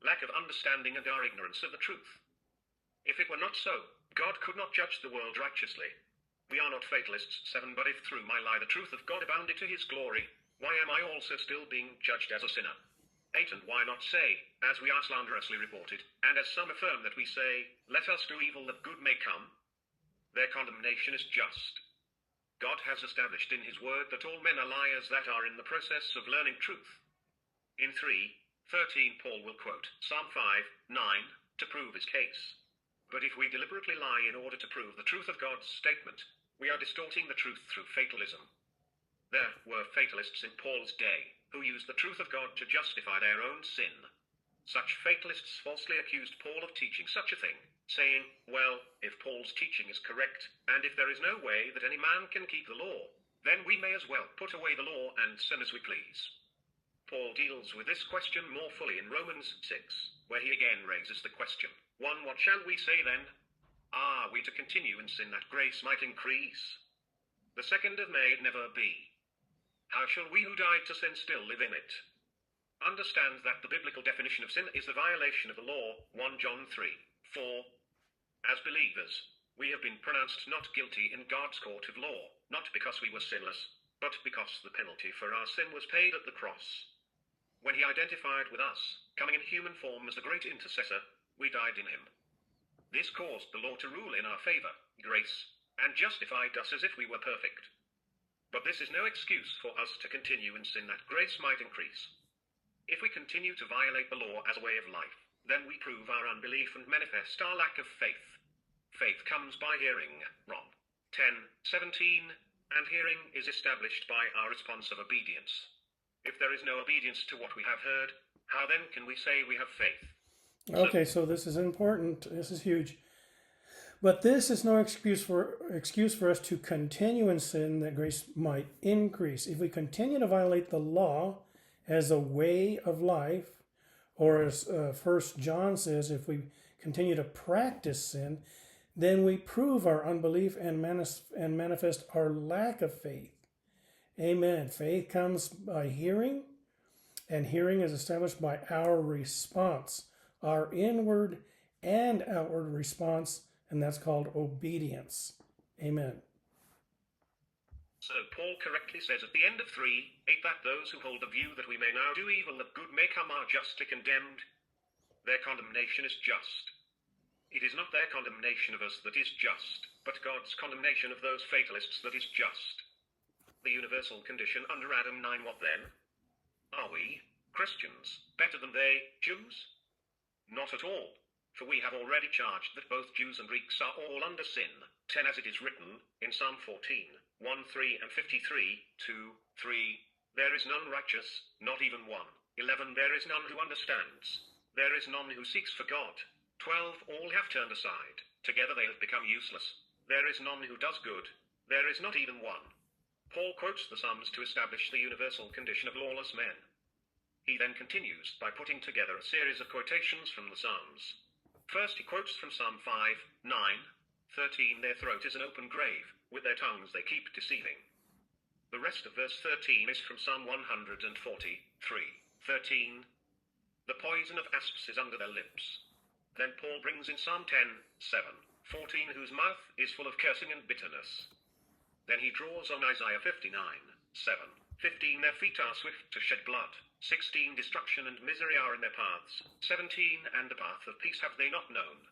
lack of understanding and our ignorance of the truth. If it were not so, God could not judge the world righteously. We are not fatalists. 7. But if through my lie the truth of God abounded to his glory, why am I also still being judged as a sinner? 8. And why not say, as we are slanderously reported, and as some affirm that we say, let us do evil that good may come? Their condemnation is just. God has established in his word that all men are liars that are in the process of learning truth. In 3:13 Paul will quote Psalm 5:9 to prove his case. But if we deliberately lie in order to prove the truth of God's statement, we are distorting the truth through fatalism. There were fatalists in Paul's day who used the truth of God to justify their own sin. Such fatalists falsely accused Paul of teaching such a thing, saying, well, if Paul's teaching is correct, and if there is no way that any man can keep the law, then we may as well put away the law and sin as we please. Paul deals with this question more fully in Romans 6, where he again raises the question, 1. What shall we say then? Are we to continue in sin that grace might increase? The 2nd of may it never be. How shall we who died to sin still live in it? Understand that the biblical definition of sin is the violation of the law, 1 John 3:4. As believers, we have been pronounced not guilty in God's court of law, not because we were sinless, but because the penalty for our sin was paid at the cross. When he identified with us, coming in human form as the great intercessor, we died in him. This caused the law to rule in our favor, grace, and justified us as if we were perfect. But this is no excuse for us to continue in sin that grace might increase. If we continue to violate the law as a way of life, then we prove our unbelief and manifest our lack of faith. Faith comes by hearing, Rom. 10:17, and hearing is established by our response of obedience. If there is no obedience to what we have heard, how then can we say we have faith? Okay, so this is important. This is huge. But this is no excuse for us to continue in sin that grace might increase. If we continue to violate the law as a way of life, or as 1 John says, if we continue to practice sin, then we prove our unbelief and manifest our lack of faith. Amen. Faith comes by hearing, and hearing is established by our response, our inward and outward response, and that's called obedience. Amen. So Paul correctly says at the end of 3:8 that those who hold the view that we may now do evil that good may come are justly condemned. Their condemnation is just. It is not their condemnation of us that is just, but God's condemnation of those fatalists that is just. The universal condition under Adam 9. What then? Are we, Christians, better than they, Jews? Not at all, for we have already charged that both Jews and Greeks are all under sin. 10 As it is written, in Psalm 14:1-3 and 53:2-3, there is none righteous, not even one. 11 There is none who understands. There is none who seeks for God. 12 All have turned aside. Together they have become useless. There is none who does good. There is not even one. Paul quotes the Psalms to establish the universal condition of lawless men. He then continues by putting together a series of quotations from the Psalms. First he quotes from Psalm 5:9-13 Their throat is an open grave, with their tongues they keep deceiving. The rest of verse 13 is from Psalm 143:13 The poison of asps is under their lips. Then Paul brings in Psalm 10:7-14 whose mouth is full of cursing and bitterness. Then he draws on Isaiah 59:7-15 Their feet are swift to shed blood. 16 Destruction and misery are in their paths. 17 And the path of peace have they not known.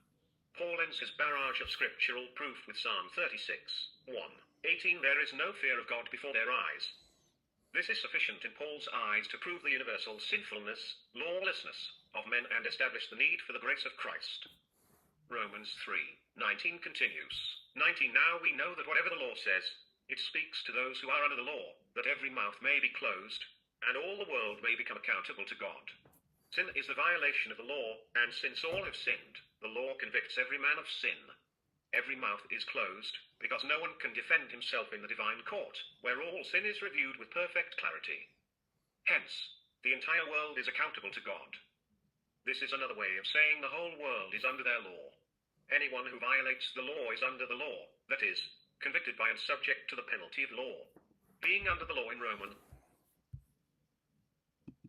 Paul ends his barrage of scriptural proof with Psalm 36:1-18 There is no fear of God before their eyes. This is sufficient in Paul's eyes to prove the universal sinfulness, lawlessness of men and establish the need for the grace of Christ. Romans 3:19 continues. 19 Now we know that whatever the law says, it speaks to those who are under the law, that every mouth may be closed, and all the world may become accountable to God. Sin is the violation of the law, and since all have sinned, the law convicts every man of sin. Every mouth is closed, because no one can defend himself in the divine court, where all sin is reviewed with perfect clarity. Hence, the entire world is accountable to God. This is another way of saying the whole world is under their law. Anyone who violates the law is under the law, that is, convicted by and subject to the penalty of law. Being under the law in Romans